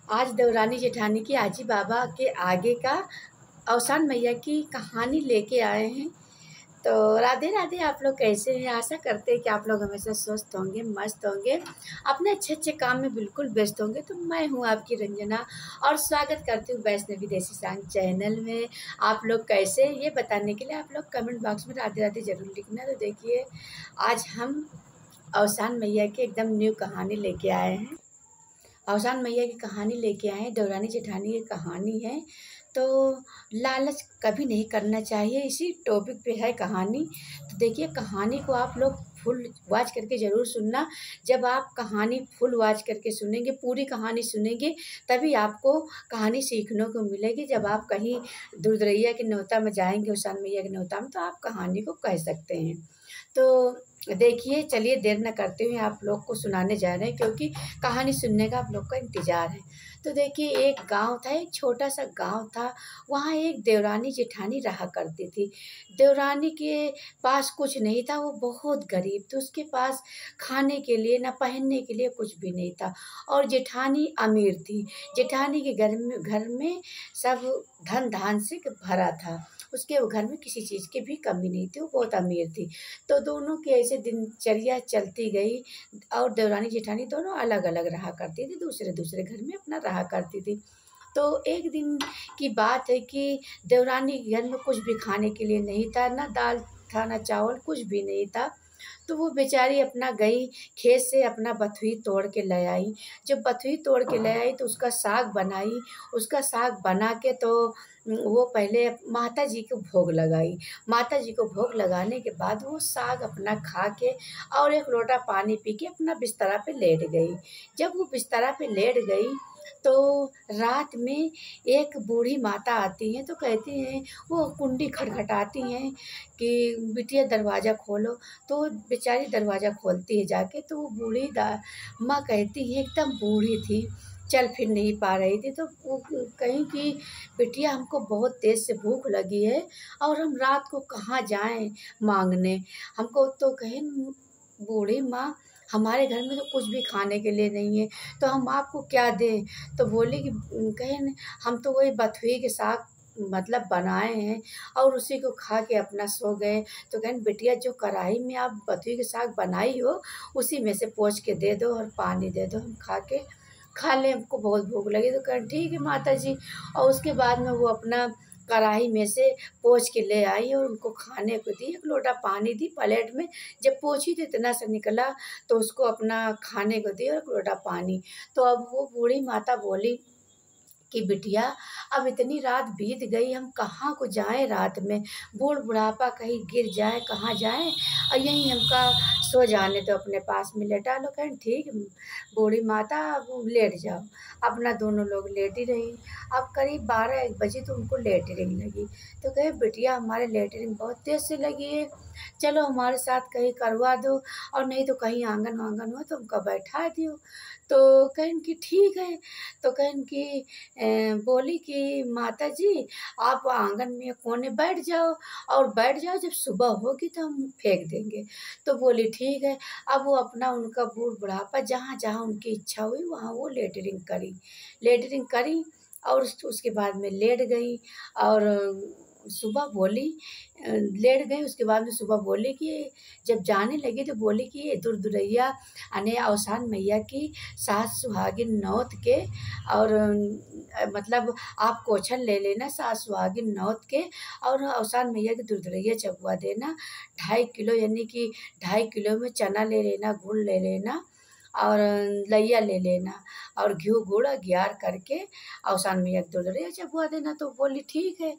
आज देवरानी जेठानी की आजी बाबा के आगे का अवसान मैया की कहानी लेके आए हैं। तो राधे राधे। आप लोग कैसे हैं? आशा करते हैं कि आप लोग हमेशा स्वस्थ होंगे, मस्त होंगे, अपने अच्छे अच्छे काम में बिल्कुल व्यस्त होंगे। तो मैं हूँ आपकी रंजना और स्वागत करती हूँ वैष्णवी देसी सांग चैनल में। आप लोग कैसे हैं ये बताने के लिए आप लोग कमेंट बॉक्स में राधे राधे ज़रूर लिखना। तो देखिए, आज हम अवसान मैया की एकदम न्यू कहानी लेके आए हैं। अवसान मैया की कहानी लेके आए हैं, देवरानी जेठानी की कहानी है। तो लालच कभी नहीं करना चाहिए, इसी टॉपिक पे है कहानी। तो देखिए, कहानी को आप लोग फुल वॉच करके ज़रूर सुनना। जब आप कहानी फुल वॉच करके सुनेंगे, पूरी कहानी सुनेंगे, तभी आपको कहानी सीखने को मिलेगी। जब आप कहीं दुर्दैया के न्योता में जाएंगे, अवसान मैया के न्योता में, तो आप कहानी को कह सकते हैं। तो देखिए, चलिए देर न करते हुए आप लोग को सुनाने जा रहे हैं, क्योंकि कहानी सुनने का आप लोग का इंतज़ार है। तो देखिए, एक गांव था, एक छोटा सा गांव था। वहाँ एक देवरानी जेठानी रहा करती थी। देवरानी के पास कुछ नहीं था, वो बहुत गरीब थी। उसके पास खाने के लिए ना पहनने के लिए कुछ भी नहीं था। और जेठानी अमीर थी। जेठानी के घर में सब धन धान से भरा था। उसके घर में किसी चीज़ की भी कमी नहीं थी, वो बहुत अमीर थी। तो दोनों की ऐसे दिनचर्या चलती गई। और देवरानी जेठानी दोनों अलग अलग रहा करती थी, दूसरे दूसरे घर में अपना रहा करती थी। तो एक दिन की बात है कि देवरानी के घर में कुछ भी खाने के लिए नहीं था, ना दाल था, ना चावल, कुछ भी नहीं था। तो वो बेचारी अपना गई, खेत से अपना बथुई तोड़ के ले आई। जब बथुई तोड़ के ले आई तो उसका साग बनाई। उसका साग बना के तो वो पहले माता जी को भोग लगाई। माता जी को भोग लगाने के बाद वो साग अपना खा के और एक लोटा पानी पी के अपना बिस्तरा पे लेट गई। जब वो बिस्तरा पे लेट गई तो रात में एक बूढ़ी माता आती हैं, तो कहती हैं, वो कुंडी खटखटाती हैं कि बिटिया दरवाज़ा खोलो। तो वो बेचारी दरवाज़ा खोलती है जाके, तो वो बूढ़ी माँ कहती है, एकदम बूढ़ी थी, चल फिर नहीं पा रही थी। तो वो कहीं कि बिटिया, हमको बहुत तेज़ से भूख लगी है और हम रात को कहाँ जाएं मांगने। हमको तो कहें, बूढ़ी माँ, हमारे घर में तो कुछ भी खाने के लिए नहीं है, तो हम आपको क्या दें? तो बोली कि कहें, हम तो वही बथुए के साग मतलब बनाए हैं और उसी को खा के अपना सो गए। तो कहें, बिटिया, जो कढ़ाई में आप बथुए के साग बनाई हो, उसी में से पोंछ के दे दो और पानी दे दो, हम खा लें, हमको बहुत भूख लगी। तो कहें, ठीक है माता जी। और उसके बाद में वो अपना कढ़ाई में से पोंछ के ले आई और उनको खाने को दी। एक लोटा पानी दी प्लेट में। जब पोंछी तो इतना सा निकला, तो उसको अपना खाने को दी और एक लोटा पानी। तो अब वो बूढ़ी माता बोली कि बिटिया, अब इतनी रात बीत गई, हम कहाँ को जाएं रात में? बूढ़ बुढ़ापा कहीं गिर जाए, कहाँ जाएं? और यहीं हमका सो जाने तो अपने पास में लेटा लो। कहें, ठीक बूढ़ी माता, अब लेट जाओ। अपना दोनों लोग लेटी रही। अब करीब 12-1 बजे तो उनको लेटरिंग लगी। तो कहे, बिटिया, हमारे लेटरिंग बहुत तेज़ से लगी है, चलो हमारे साथ कहीं करवा दो, और नहीं तो कहीं आंगन वांगन हो तो हमको बैठा दियो। तो कहें कि ठीक है। तो कहें कि बोली कि माता जी, आप आंगन में कोने बैठ जाओ, और बैठ जाओ, जब सुबह होगी तो हम फेंक देंगे। तो बोली ठीक है। अब वो अपना उनका बूढ़ बुढ़ापा जहाँ जहाँ उनकी इच्छा हुई वहाँ वो लेटरिंग करी और उसके बाद में लेट गई। और सुबह बोली, लेट गई, उसके बाद में सुबह बोली कि जब जाने लगी तो बोली कि ये दुर्दैया यानी अवसान मैया की सास सुहागिन नौत के, और मतलब आप कोछन ले लेना सास सुहागिन नौत के, और अवसान मैया की दुर्दैया चबुआ देना। 2.5 किलो, यानी कि 2.5 किलो में चना ले लेना, गुड़ ले लेना, और लैया ले लेना, और घी गुड़ ग्यार करके अवसान मैया की दुर्दैया चबुआ देना। तो बोली ठीक है,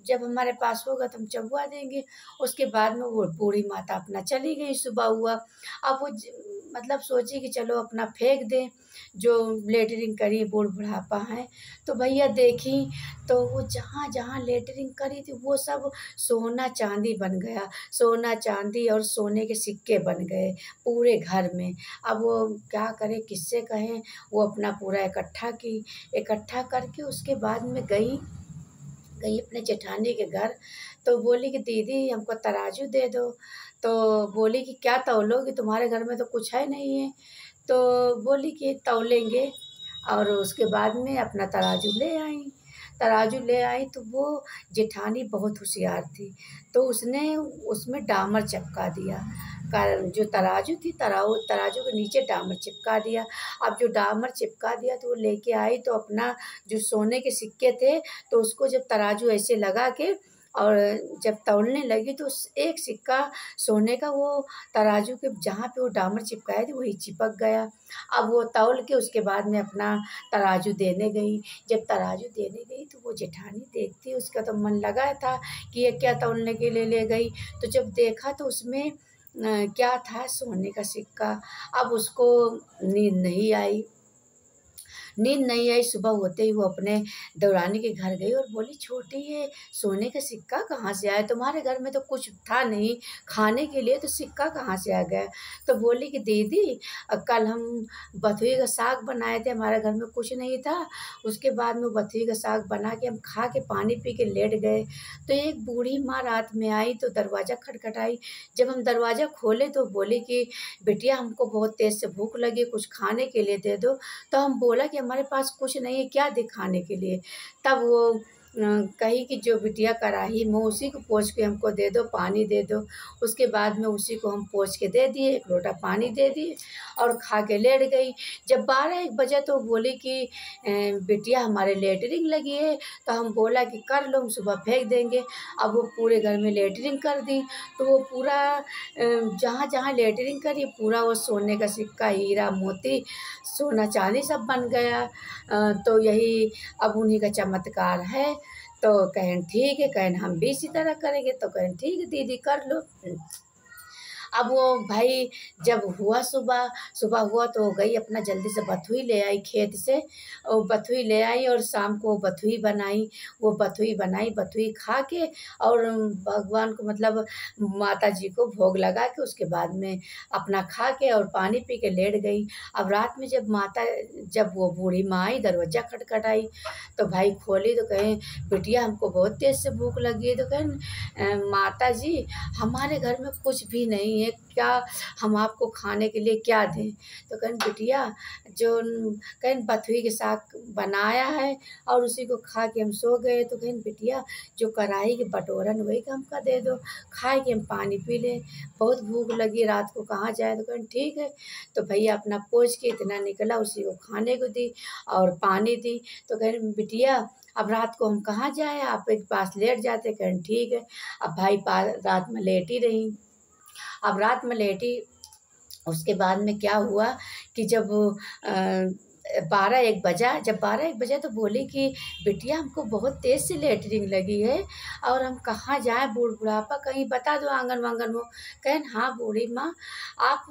जब हमारे पास होगा तो हम चबुआ देंगे। उसके बाद में वो बूढ़ी माता अपना चली गई। सुबह हुआ, अब वो मतलब सोची कि चलो अपना फेंक दें, जो लेटरिंग करी बूढ़ बुढ़ापा हैं। तो भैया देखी, तो वो जहाँ जहाँ लेटरिंग करी थी वो सब सोना चांदी बन गया। सोना चांदी और सोने के सिक्के बन गए पूरे घर में। अब वो क्या करे, किससे कहें? वो अपना पूरा इकट्ठा करके उसके बाद में गई अपने जेठानी के घर। तो बोली कि दीदी, हमको तराजू दे दो। तो बोली कि क्या तौलोगी, तुम्हारे घर में तो कुछ है नहीं है। तो बोली कि तौलेंगे। और उसके बाद में अपना तराजू ले आई। तराजू ले आई तो वो जेठानी बहुत होशियार थी, तो उसने उसमें डामर चिपका दिया। जो तराजू थी, तराजू के नीचे डामर चिपका दिया। अब जो डामर चिपका दिया तो वो लेके आई, तो अपना जो सोने के सिक्के थे, तो उसको जब तराजू ऐसे लगा के और जब तौलने लगी तो उस एक सिक्का सोने का वो तराजू के जहाँ पे वो डामर चिपकाए थे वही चिपक गया। अब वो तौल के उसके बाद में अपना तराजू देने गई। जब तराजू देने गई तो वो जेठानी देखती, उसका तो मन लगा था कि ये क्या तौलने के लिए ले गई। तो जब देखा तो उसमें क्या था, सोने का सिक्का। अब उसको नींद नहीं आई। सुबह होते ही वो अपने देवरानी के घर गई और बोली, छोटी ये सोने का सिक्का कहाँ से आया? तुम्हारे घर में तो कुछ था नहीं खाने के लिए, तो सिक्का कहाँ से आ गया? तो बोली कि दीदी कल हम बथुए का साग बनाए थे, हमारे घर में कुछ नहीं था। उसके बाद में बथुए का साग बना के हम खा के पानी पी के लेट गए, तो एक बूढ़ी माँ रात में आई तो दरवाज़ा खटखटाई। जब हम दरवाज़ा खोले तो बोली कि बिटिया हमको बहुत तेज़ से भूख लगी, कुछ खाने के लिए दे दो। तो हम बोला कि हमारे पास कुछ नहीं है, क्या दिखाने के लिए। तब वो कही कि जो बिटिया कराही में उसी को पोंछ के हमको दे दो, पानी दे दो। उसके बाद में उसी को हम पोंछ के दे दिए, एक लोटा पानी दे दिए और खा के लेट गई। जब 12-1 बजे तो बोली कि बिटिया हमारे लेटरिन लगी है। तो हम बोला कि कर लो, हम सुबह फेंक देंगे। अब वो पूरे घर में लेटरिन कर दी, तो वो पूरा जहाँ जहाँ लेटरिन करी पूरा वो सोने का सिक्का, हीरा मोती, सोना चांदी सब बन गया। तो यही अब उन्हीं का चमत्कार है। तो कहें ठीक है, कहें हम भी इसी तरह करेंगे। तो कहें ठीक है दीदी कर लो। अब वो भाई जब हुआ सुबह सुबह हुआ तो वो गई अपना जल्दी से बथुई ले आई खेत से, और बथुई ले आई और शाम को बथुई बनाई। वो बथुई बनाई, बथुई खा के और भगवान को मतलब माता जी को भोग लगा के उसके बाद में अपना खा के और पानी पी के लेट गई। अब रात में जब वो बूढ़ी माँ आई, दरवाज़ा खटखटाई, तो भाई खोली तो कहें बिटिया हमको बहुत तेज़ से भूख लगी है। तो कहें माता जी हमारे घर में कुछ भी नहीं है, क्या हम आपको खाने के लिए क्या दें? तो कहें बिटिया जो कहें बथुई के साग बनाया है और उसी को खा के हम सो गए। तो कहें बिटिया जो कढ़ाई के बटोरन वही का हमका दे दो, खाए के हम पानी पी लें, बहुत भूख लगी, रात को कहाँ जाए। तो कहें ठीक है। तो भैया अपना पोंछ के इतना निकला, उसी को खाने को दी और पानी दी। तो कहें बिटिया अब रात को हम कहाँ जाएँ, आप के पास लेट जाते। कहें ठीक है। अब भाई रात में लेटी रही। अब रात में लेटी, उसके बाद में क्या हुआ कि जब 12-1 बजा, जब 12-1 बजा तो बोली कि बिटिया हमको बहुत तेज़ से लेटरिन लगी है और हम कहाँ जाएँ, बुढ़ापा कहीं बता दो आंगन वांगन हो। कहें हाँ बूढ़ी माँ आप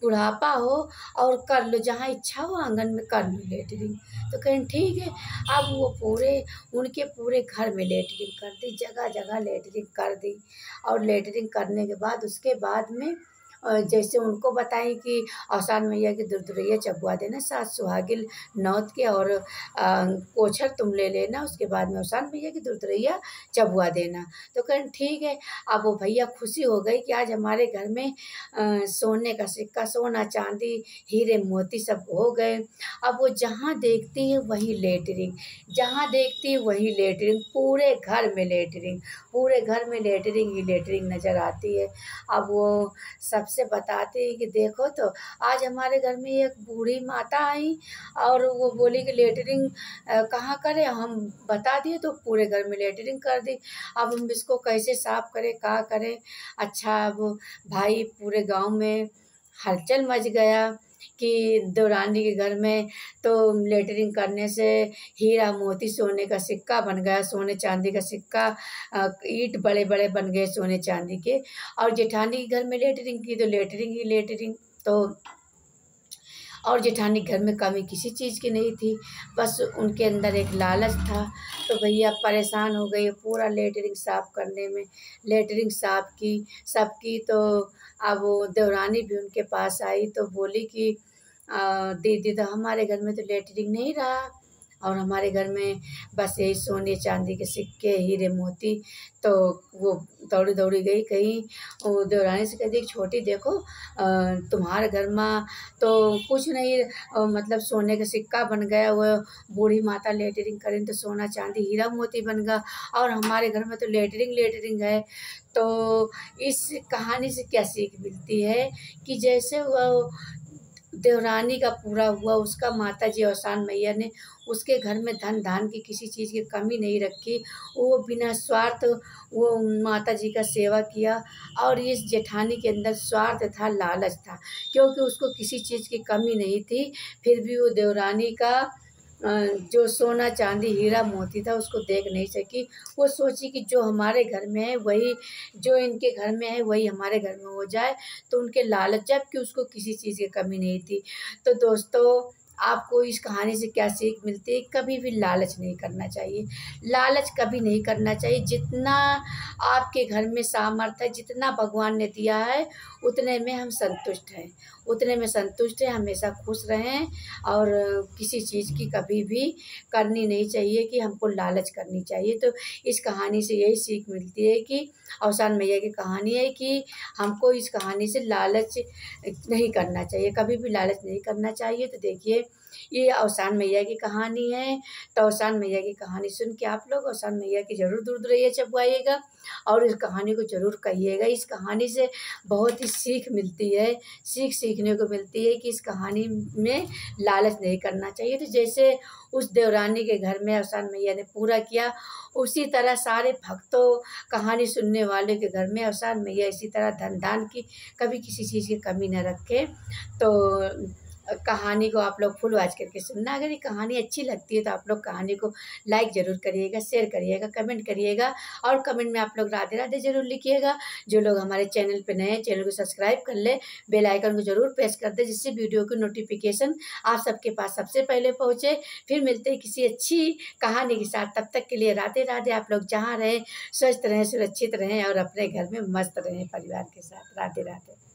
बुढ़ापा हो और कर लो, जहाँ इच्छा हो आंगन में कर लो लेटरिन। तो कहें ठीक है। अब वो उनके पूरे घर में लेटरिन कर दी, जगह जगह लेटरिन कर दी। और लेटरिन करने के बाद उसके बाद में जैसे उनको बताई कि औसान मैया की दुरदुरैया चबवा देना, 7 सुहागिन नौत के और कोछर तुम ले लेना, उसके बाद में औसान मैया की दुरदुरैया चबवा देना। तो कहें ठीक है। अब वो भैया खुशी हो गई कि आज हमारे घर में सोने का सिक्का, सोना चांदी, हीरे मोती सब हो गए। अब वो जहाँ देखती है वहीं लेटरिन, जहाँ देखती है वहीं लेटरिन, पूरे घर में लेटरिन, पूरे घर में लेटरिन ही लेटरिन नज़र आती है। अब वो सबसे बताती है कि देखो तो आज हमारे घर में एक बूढ़ी माता आई और वो बोली कि लेटरिन कहाँ करें, हम बता दिए तो पूरे घर में लेटरिन कर दी। अब हम इसको कैसे साफ करें, क्या करें? अच्छा अब भाई पूरे गांव में हलचल मच गया कि देवरानी के घर में तो लेटरिन करने से हीरा मोती सोने का सिक्का बन गया, सोने चांदी का सिक्का, ईंट बड़े बड़े बन गए सोने चांदी के। और जेठानी के घर में लेटरिन की तो लेटरिन ही लेटरिन। तो और जेठानी घर में कमी किसी चीज़ की नहीं थी, बस उनके अंदर एक लालच था। तो भैया परेशान हो गई पूरा लेटरिन साफ़ करने में। लेटरिन साफ़ की, सब की। तो अब वो देवरानी भी उनके पास आई तो बोली कि दीदी तो हमारे घर में तो लेटरिन नहीं रहा, और हमारे घर में बस यही सोने चांदी के सिक्के हीरे मोती। तो वो दौड़ी दौड़ी गई कहीं, वो देवरानी से कहती छोटी देखो तुम्हारे घर में तो कुछ नहीं मतलब सोने का सिक्का बन गया, वो बूढ़ी माता लेटरिंग करें तो सोना चांदी हीरा मोती बन गया, और हमारे घर में तो लेटरिंग है। तो इस कहानी से क्या सीख मिलती है कि जैसे वो देवरानी का पूरा हुआ, उसका माताजी औसान मैया ने उसके घर में धन धान की किसी चीज़ की कमी नहीं रखी। वो बिना स्वार्थ वो माताजी का सेवा किया, और इस जेठानी के अंदर स्वार्थ था, लालच था, क्योंकि उसको किसी चीज़ की कमी नहीं थी। फिर भी वो देवरानी का जो सोना चांदी हीरा मोती था उसको देख नहीं सकी। वो सोची कि जो हमारे घर में है वही, जो इनके घर में है वही हमारे घर में हो जाए, तो उनके लालच, जबकि उसको किसी चीज़ की कमी नहीं थी। तो दोस्तों, आपको इस कहानी से क्या सीख मिलती है? कभी भी लालच नहीं करना चाहिए, लालच कभी नहीं करना चाहिए। जितना आपके घर में सामर्थ्य है, जितना भगवान ने दिया है, उतने में हम संतुष्ट हैं, उतने में संतुष्ट हैं, हमेशा खुश रहें। और किसी चीज़ की कभी भी करनी नहीं चाहिए कि हमको लालच करनी चाहिए। तो इस कहानी से यही सीख मिलती है कि औसान मैया की कहानी है कि हमको इस कहानी से लालच नहीं करना चाहिए, कभी भी लालच नहीं करना चाहिए। तो देखिए, ये औसान मैया की कहानी है। तो औसान मैया की कहानी सुन के आप लोग औसान मैया की ज़रूर दूर दूरैया चबवाइएगा, और इस कहानी को ज़रूर कहिएगा। इस कहानी से बहुत ही सीख मिलती है, सीखने को मिलती है कि इस कहानी में लालच नहीं करना चाहिए। तो जैसे उस देवरानी के घर में औसान मैया ने पूरा किया, उसी तरह सारे भक्तों, कहानी सुनने वाले के घर में औसान मैया इसी तरह धन दान की कभी किसी चीज़ की कमी न रखे। तो कहानी को आप लोग फुल वॉच करके सुनना। अगर ये कहानी अच्छी लगती है तो आप लोग कहानी को लाइक ज़रूर करिएगा, शेयर करिएगा, कमेंट करिएगा, और कमेंट में आप लोग राधे राधे ज़रूर लिखिएगा। जो लोग हमारे चैनल पे नए हैं, चैनल को सब्सक्राइब कर ले, बेल आइकन को ज़रूर प्रेस कर दे, जिससे वीडियो की नोटिफिकेशन आप सबके पास सबसे पहले पहुँचे। फिर मिलते हैं किसी अच्छी कहानी के साथ, तब तक के लिए राधे राधे। आप लोग जहाँ रहें स्वस्थ रहें, सुरक्षित रहें, और अपने घर में मस्त रहें परिवार के साथ। राधे राधे।